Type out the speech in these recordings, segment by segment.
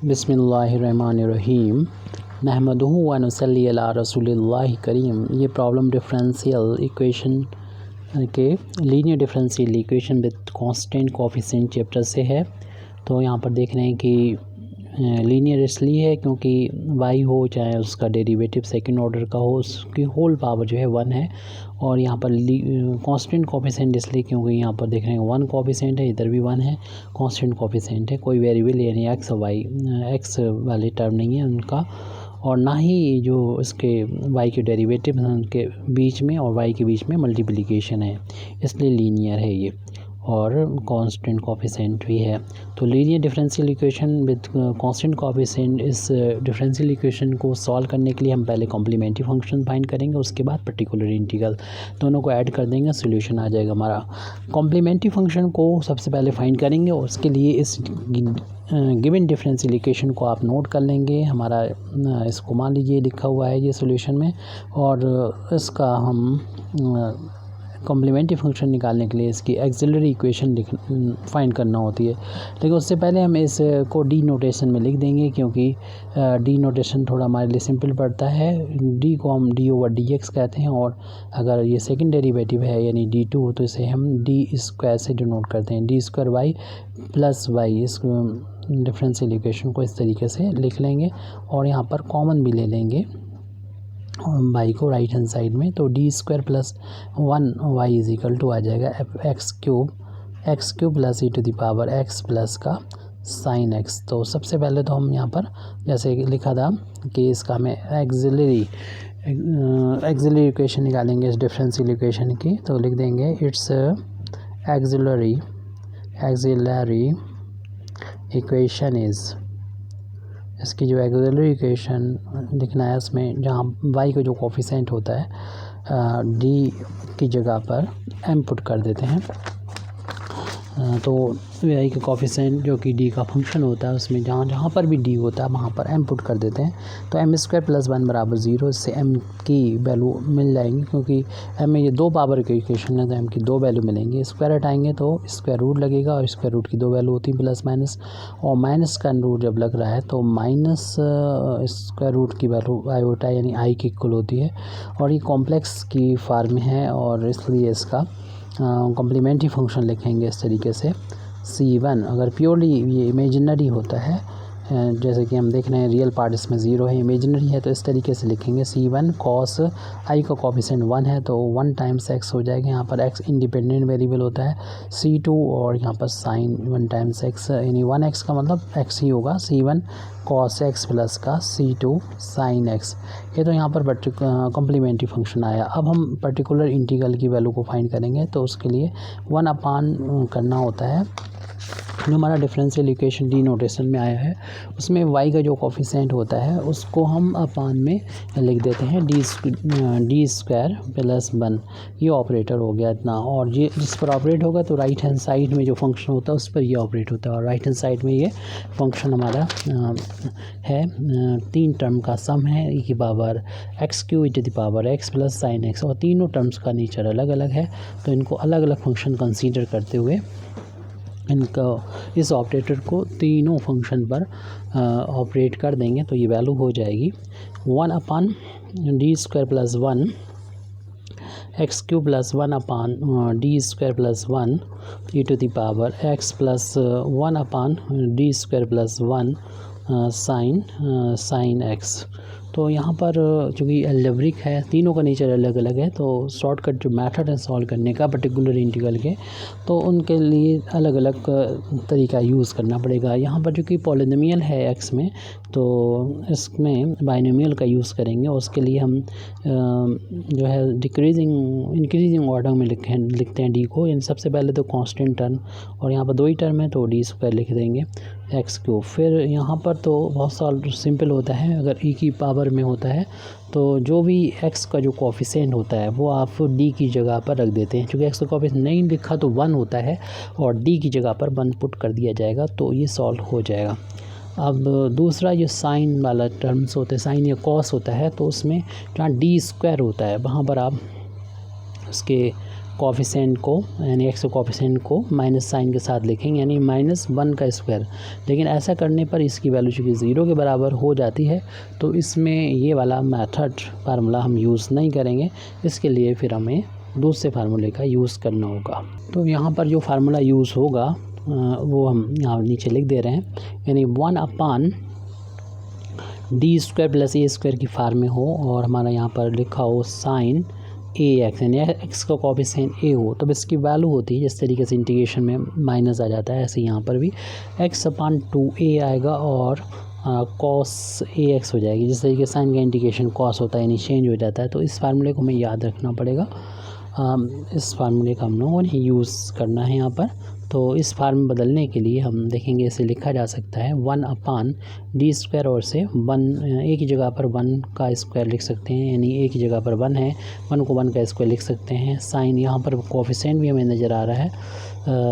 बिस्मिल्लाहिर्रहमानिर्रहीम नहमदुहु व नसल्ली अला रसूलिल्लाहि करीम। ये प्रॉब्लम डिफरेंशियल इक्वेशन के linear differential equation with constant coefficient chapter से है। तो यहाँ पर देख रहे हैं कि लीनियर इसलिए है क्योंकि y हो चाहे उसका डेरिवेटिव सेकंड ऑर्डर का हो, उसकी होल पावर जो है 1 है। और यहाँ पर कांस्टेंट कोफिशिएंट इसलिए क्योंकि यहाँ पर देख रहे हैं 1 कोफिशिएंट है, इधर भी 1 है, कांस्टेंट कोफिशिएंट है, कोई वेरिएबल यानी x और y x वाले टर्म नहीं है उनका, और ना ही जो इसके y के डेरिवेटिव हैं उनके बीच में और y के बीच में मल्टीप्लिकेशन है, इसलिए लीनियर है ये, और कांस्टेंट कोफिशिएंट भी है। तो linear differential equation with constant coefficient, इस डिफरेंशियल इक्वेशन को सॉल्व करने के लिए हम पहले कॉम्प्लीमेंट्री फंक्शन फाइंड करेंगे, उसके बाद पर्टिकुलर इंटीग्रल, दोनों को ऐड कर देंगे, सॉल्यूशन आ जाएगा हमारा। कॉम्प्लीमेंट्री फंक्शन को सबसे पहले फाइंड करेंगे और उसके लिए इस गिवन डिफरेंशियल इक्वेशन को आप नोट कर लेंगे। हमारा इसको मान लीजिए लिखा हुआ है ये सॉल्यूशन में, और इसका हम कॉम्प्लीमेंट्री फंक्शन निकालने के लिए इसकी एक्सिलरी इक्वेशन फाइंड करना होती है। लेकिन उससे पहले हम इसको डी नोटेशन में लिख देंगे, क्योंकि डी नोटेशन थोड़ा हमारे लिए सिंपल पड़ता है। डी को हम डी ओवर डी एक्स कहते हैं, और अगर ये सेकंड डेरिवेटिव है यानी डी टू हो तो इसे हम डी स्क्वायर से डिनोट करते हैं, D square Y plus Y. इस डिफरेंशियल इक्वेशन को इस तरीके से लिख लेंगे और यहाँ पर कॉमन भी ले लेंगे वाई को राइट हैंड साइड में। तो D square plus 1 Y is equal to आ जाएगा X cube plus E to the power X plus का साइन एक्स। तो सबसे पहले तो हम यहाँ पर जैसे लिखा था कि इसका हमें एक्सिलरी इक्वेशन निकालेंगे इस डिफरेंशियल इक्वेशन की। तो लिख देंगे इट्स एक्सिलरी इक्वेशन इज़, इसकी जो एक्सिलरी इक्वेशन लिखना है उसमें जहाँ y का जो कोफिशिएंट होता है d की जगह पर m पुट कर देते हैं। तो y का कोफिशिएंट जो कि d का फंक्शन होता है उसमें जहाँ पर भी d होता है वहाँ पर m पुट कर देते हैं। तो m स्क्वायर प्लस 1 बराबर 0, इससे m की वैल्यू मिल जाएंगी, क्योंकि m में ये 2 पावर के इक्वेशन है तो m की 2 वैल्यू मिलेंगी। स्क्वायर हटाएंगे तो स्क्वायर रूट लगेगा, और स्क्वायर रूट की 2 वैल्यू होती है प्लस माइनस, और माइनस का रूट जब लग रहा है तो माइनस स्क्वायर रूट की वैल्यू आयोटा यानी i की इक्वल होती है, और ये कॉम्प्लेक्स की फॉर्म में है, और इसलिए इसका कॉम्प्लीमेंट्री फंक्शन लिखेंगे इस तरीके से C1। अगर प्योरली ये इमेजिनरी होता है, जैसे कि हम देख रहे हैं रियल पार्ट इसमें 0 है, इमेजिनरी है, तो इस तरीके से लिखेंगे C1 कॉस i का कोफिशिएंट 1 है तो 1 टाइम्स x हो जाएगा। यहाँ पर x इंडिपेंडेंट वेरिएबल होता है C2, और यहाँ पर साइन 1 टाइम्स x यानी 1x का मतलब x ही होगा, C1 कॉस x प्लस का C2 साइन x। ये तो यहाँ पर कॉम्प्लीमेंट्री फंक्शन आया। अब हम पर्टिकुलर इंटीग्रल की वैल्यू को फाइंड करेंगे, तो उसके लिए 1 अपान करना होता है। जो हमारा डिफरेंशियल इक्वेशन डी नोटेशन में आया है उसमें y का जो कोफिशिएंट होता है उसको हम अपान में लिख देते हैं डी स्क्वायर प्लस 1। ये ऑपरेटर हो गया इतना, और ये जिस पर ऑपरेट होगा तो राइट हैंड साइड में जो फंक्शन होता है उस पर ये ऑपरेट होता है, और राइट हैंड साइड में ये फंक्शन हमारा है 3 टर्म का सम है, e की power X Q E to the power X plus sine X, और तीनों टर्म्स का नेचर अलग अलग है, तो इनको अलग अलग फंक्शन कंसीडर करते हुए इनका इस ऑपरेटर को तीनों फंक्शन पर ऑपरेट कर देंगे। तो ये वैल्यू हो जाएगी 1 upon D square plus 1 X cube plus 1 upon D square plus 1 E to the power X plus 1 upon D square plus 1 sine X. तो यहाँ पर चूँकि एल्जेब्रिक है, तीनों का नेचर अलग अलग है, तो शॉर्टकट जो मेथड है सॉल्व करने का पर्टिकुलर इंटीग्रल के, तो उनके लिए अलग अलग तरीका यूज़ करना पड़ेगा। यहाँ पर चूँकि पॉलिनोमियल है x में, तो इसमें बाइनोमियल का यूज़ करेंगे। उसके लिए हम जो है इंक्रीजिंग ऑर्डर में लिखते हैं d को, यानी सबसे पहले तो कांस्टेंट टर्म, और यहाँ पर 2 ही टर्म है तो डी स्क्वायर लिख देंगे एक्स क्यूब। फिर यहाँ पर तो बहुत सारा सिंपल होता है, अगर e की पावर में होता है तो जो भी x का जो कोफिशिएंट होता है वो आप d की जगह पर रख देते हैं। क्योंकि x का कोफिशिएंट नहीं लिखा तो 1 होता है, और d की जगह पर 1 पुट कर दिया जाएगा, तो ये सॉल्व हो जाएगा। अब दूसरा जो साइन वाला टर्म्स होते हैं, साइन या कॉस होता है, तो उसमें जहाँ डी स्क्वायर होता है वहाँ पर आप उसके कोफिशिएंट को यानी एक्स कोफिशिएंट को माइनस साइन के साथ लिखेंगे यानी -1 का स्क्वायर। लेकिन ऐसा करने पर इसकी वैल्यू चूँकि 0 के बराबर हो जाती है तो इसमें ये वाला मेथड फार्मूला हम यूज़ नहीं करेंगे। इसके लिए फिर हमें दूसरे फार्मूले का यूज़ करना होगा। तो यहाँ पर जो फार्मूला यूज़ होगा वो हम यहाँ नीचे लिख दे रहे हैं, यानी 1/d² + a² की फॉर्म में हो और हमारा यहाँ पर लिखा हो साइन ax यानी एक्स का कोफिशिएंट a हो, तब इसकी वैल्यू होती है जिस तरीके से इंटीग्रेशन में माइनस आ जाता है, ऐसे यहाँ पर भी x/2a आएगा और cos ax हो जाएगी। जिस तरीके से साइन का इंटीग्रेशन cos होता है यानी चेंज हो जाता है। तो इस फार्मूले को हमें याद रखना पड़ेगा। इस फार्मूले का हम लोगों ने यूज़ करना है यहाँ पर। तो इस फार्म बदलने के लिए हम देखेंगे इसे लिखा जा सकता है 1/d² और से 1 एक ही जगह पर 1 का स्क्वायर लिख सकते हैं, यानी एक ही जगह पर 1 है, 1 को 1 का स्क्वायर लिख सकते हैं। साइन यहाँ पर कोफिशिएंट भी हमें नज़र आ रहा है,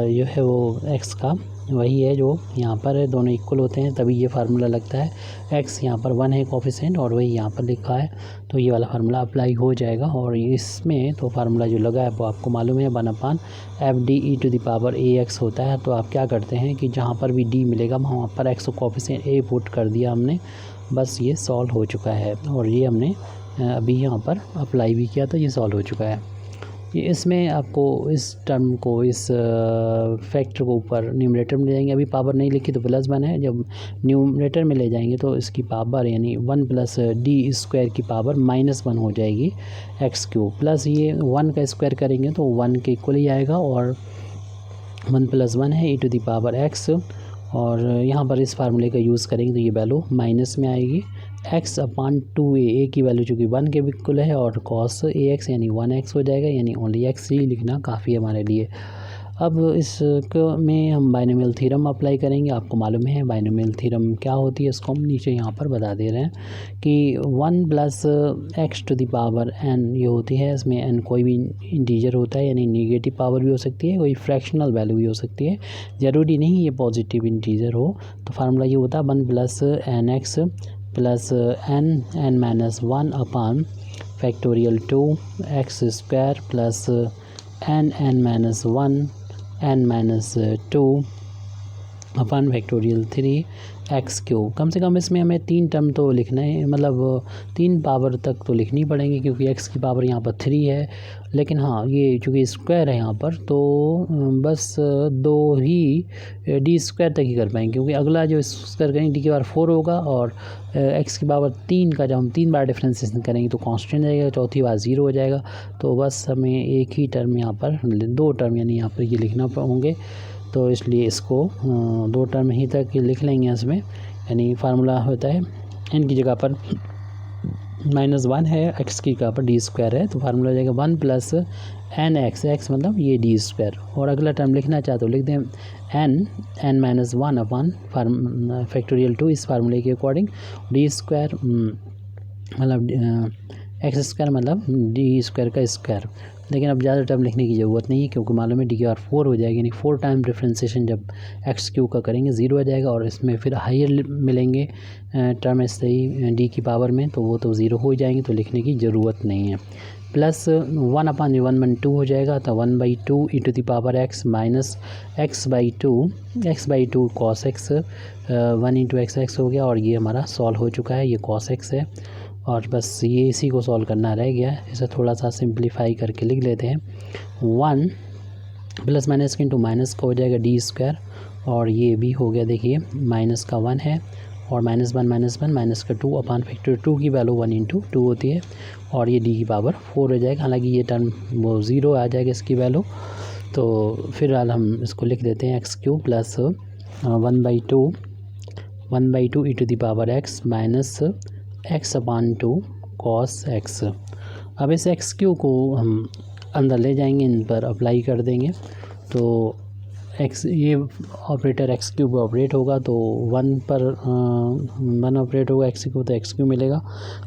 जो है वो x का वही है जो यहाँ पर है, दोनों इक्वल होते हैं तभी ये फार्मूला लगता है। x यहाँ पर 1 है कोफिशिएंट और वही यहाँ पर लिखा है, तो ये वाला फार्मूला अप्लाई हो जाएगा। और इसमें तो फार्मूला जो लगा है वो आपको मालूम है 1/fd(e⁴ax) होता है। तो आप क्या करते हैं कि जहाँ पर भी d मिलेगा वहाँ पर x कोफिशिएंट a पुट कर दिया हमने, बस ये सॉल्व हो चुका है। और ये हमने अभी यहाँ पर अप्लाई भी किया तो ये सॉल्व हो चुका है। ये इसमें आपको इस टर्म को इस फैक्टर को ऊपर न्यूमरेटर में ले जाएंगे। अभी पावर नहीं लिखी तो +1 है, जब न्यूमरेटर में ले जाएंगे तो इसकी पावर यानी 1 + d² की पावर -1 हो जाएगी x³ प्लस ये 1 का स्क्वायर करेंगे तो 1 के इक्वल ही आएगा और 1 + 1 है e⁴x और यहाँ पर इस फार्मूले का यूज़ करेंगे तो ये वैल्यू माइनस में आएगी। x/2a की वैल्यू चूँकि 1 के इक्वल है और cos ax यानी 1x हो जाएगा, यानी ओनली x ही लिखना काफ़ी है हमारे लिए। अब में हम बाइनोमियल थ्योरम अप्लाई करेंगे। आपको मालूम है बाइनोमियल थ्योरम क्या होती है, इसको हम नीचे यहाँ पर बता दे रहे हैं कि 1 + x⁴n ये होती है। इसमें n कोई भी इंटीजर होता है यानी नेगेटिव पावर भी हो सकती है, कोई फ्रैक्शनल वैल्यू भी हो सकती है, ज़रूरी नहीं ये पॉजिटिव इंटीजर हो। तो फार्मूला ये होता है 1 + nx + n(2)(x² + n(-1)(3)(x³). कम से कम इसमें हमें 3 टर्म तो लिखना है, मतलब 3 पावर तक तो लिखनी पड़ेंगी क्योंकि x की पावर यहाँ पर 3 है। लेकिन हाँ ये चूँकि स्क्वायर है यहाँ पर तो बस 2 ही d² तक ही कर पाएंगे, क्योंकि अगला जो स्क्वायर करेंगे d⁴ होगा और x की पावर 3 का जब हम 3 बार डिफ्रेंसिएशन करेंगे तो कांस्टेंट रहेगा, चौथी बार 0 हो जाएगा। तो बस हमें एक ही टर्म यहाँ पर 2 टर्म यानी यहाँ पर ये लिखना होंगे, तो इसलिए इसको 2 टर्म ही तक लिख लेंगे इसमें। यानी फार्मूला होता है n की जगह पर -1 है, x की जगह पर d² है, तो फार्मूला हो जाएगा 1 + nx, x मतलब ये d²। और अगला टर्म लिखना चाहे तो लिख दें n(-1)(2) इस फार्मूले के अकॉर्डिंग d² मतलब x² मतलब d² का स्क्वायर। लेकिन अब ज़्यादा टर्म लिखने की ज़रूरत नहीं है क्योंकि मालूम है d⁴ हो जाएगी, यानी 4 टाइम डिफ्रेंसिएशन जब x³ का करेंगे 0 आ जाएगा और इसमें फिर हायर मिलेंगे टर्म ऐसे ही d की पावर में, तो वो तो 0 हो जाएंगे, तो लिखने की ज़रूरत नहीं है। प्लस 1/1 हो जाएगा, तो 1/2 e⁴x -x/2 cos x 1 × x हो गया और ये हमारा सॉल्व हो चुका है, ये cos x है। और बस ये इसी को सॉल्व करना रह गया, इसे थोड़ा सा सिंप्लीफाई करके लिख लेते हैं। 1 + माइनस के इंटू माइनस का हो जाएगा d² और ये भी हो गया, देखिए माइनस का 1 है और -1 का 2/2 की वैल्यू 1 × 2 होती है और ये d की पावर 4 हो जाएगा। हालांकि ये टर्म वो 0 आ जाएगा इसकी वैल्यू, तो फिर हम इसको लिख देते हैं x³ + 1/2 e⁴x -x/2 cos x। अब इस x³ को हम अंदर ले जाएंगे, इन पर अप्लाई कर देंगे, तो x ये ऑपरेटर x³ ऑपरेट होगा तो 1 पर 1 ऑपरेट होगा x³ तो x³ मिलेगा,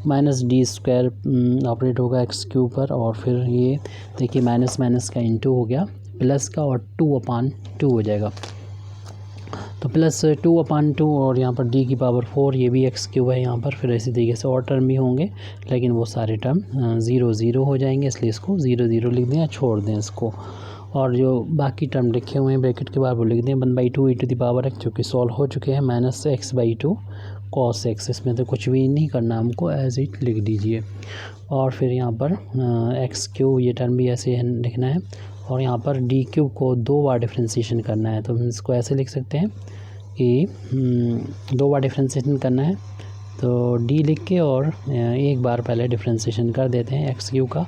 -d² ऑपरेट होगा x³ पर और फिर ये देखिए माइनस का इंटू हो गया प्लस का और 2/2 हो जाएगा। तो +2/2 और यहाँ पर d की पावर 4 ये भी x³ है यहाँ पर। फिर इसी तरीके से और टर्म भी होंगे, लेकिन वो सारे टर्म 0 0 हो जाएंगे, इसलिए इसको 0 0 लिख दें या छोड़ दें इसको। और जो बाकी टर्म लिखे हुए हैं ब्रैकेट के बाद वो लिख दें 1/2 e⁻x, जो कि सॉल्व हो चुके हैं, -x/2 cos x। इसमें तो कुछ भी नहीं करना, हमको एज इट लिख दीजिए। और फिर यहाँ पर x³ ये टर्म भी ऐसे लिखना है, और यहाँ पर d³ को 2 बार डिफ्रेंशिएशन करना है। तो हम इसको ऐसे लिख सकते हैं कि 2 बार डिफ्रेंशिएशन करना है, तो d लिख के और एक बार पहले डिफ्रेंशिएशन कर देते हैं x³ का,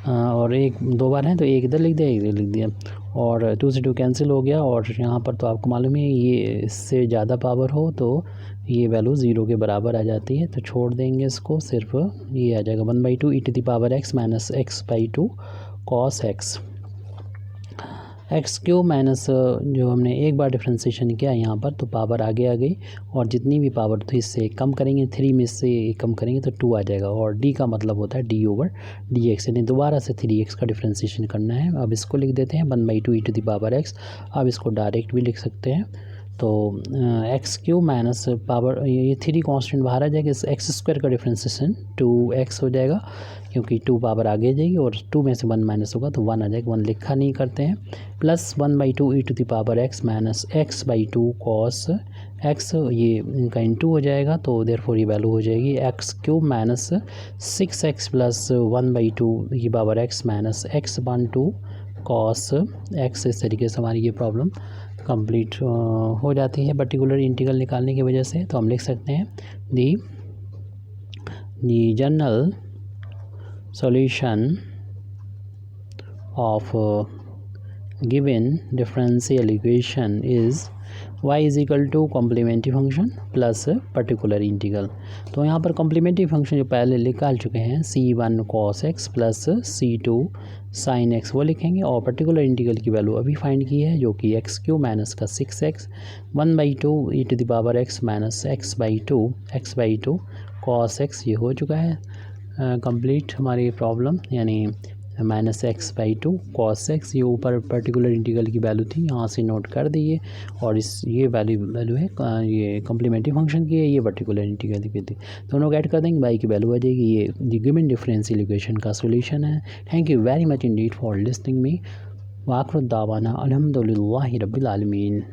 और 2 बार है तो एक इधर लिख दिया, एक इधर लिख दिया, और 2 से 2 कैंसिल हो गया। और यहाँ पर तो आपको मालूम है ये इससे ज़्यादा पावर हो तो ये वैल्यू 0 के बराबर आ जाती है, तो छोड़ देंगे इसको, सिर्फ ये आ जाएगा 1/2 e⁻x - x/2 cos x। x³ minus जो हमने एक बार डिफ्रेंशिएशन किया यहाँ पर, तो पावर आगे आ गई, और जितनी भी पावर थी इससे कम करेंगे, 3 में से कम करेंगे तो 2 आ जाएगा। और d का मतलब होता है d/dx, यानी दोबारा से 3x का डिफ्रेंशिएशन करना है। अब इसको लिख देते हैं 1/2 e⁻x। अब इसको डायरेक्ट भी लिख सकते हैं, तो x³ माइनस पावर ये 3 कांस्टेंट बाहर आ जाएगा, x² का डिफ्रेंशिएशन 2x हो जाएगा, क्योंकि 2 पावर आगे जाएगी और 2 में से 1 माइनस होगा तो 1 आ जाएगा, 1 लिखा नहीं करते हैं। Plus 1/2 e⁻x - x/2 cos x, ये इनका इंटू हो जाएगा, तो देयरफॉर ये वैल्यू हो जाएगी x³ minus 6x plus 1/2 e⁻x - x/2 cos x। इस तरीके से हमारी ये प्रॉब्लम कंप्लीट हो जाती है पर्टिकुलर इंटीग्रल निकालने की वजह से। तो हम लिख सकते हैं the general solution of given differential equation is y = complementary function plus particular integral. तो यहाँ पर कॉम्प्लीमेंट्री फंक्शन जो पहले निकाल चुके हैं c1 cos x plus c2 sin x वो लिखेंगे, और पर्टिकुलर इंटीग्रल की वैल्यू अभी फाइंड की है जो कि x³ माइनस का 6x 1/2 e⁻x - x/2 cos x ये हो चुका है कंप्लीट हमारी प्रॉब्लम, यानी -x/2 cos x। ये ऊपर पर्टिकुलर इंटीग्रल की वैल्यू थी, यहाँ से नोट कर दिए, और ये वैल्यू है ये कॉम्प्लीमेंट्री फंक्शन की है, ये पर्टिकुलर इंटीग्रल की थी, दोनों को ऐड कर देंगे, y की वैल्यू आ जाएगी। ये गिवन डिफरेंशियल इक्वेशन का सोल्यूशन है। Thank you very much indeed for listening me. वाखिर दावाना अल्हम्दुलिल्लाहि रब्बिल आलमीन।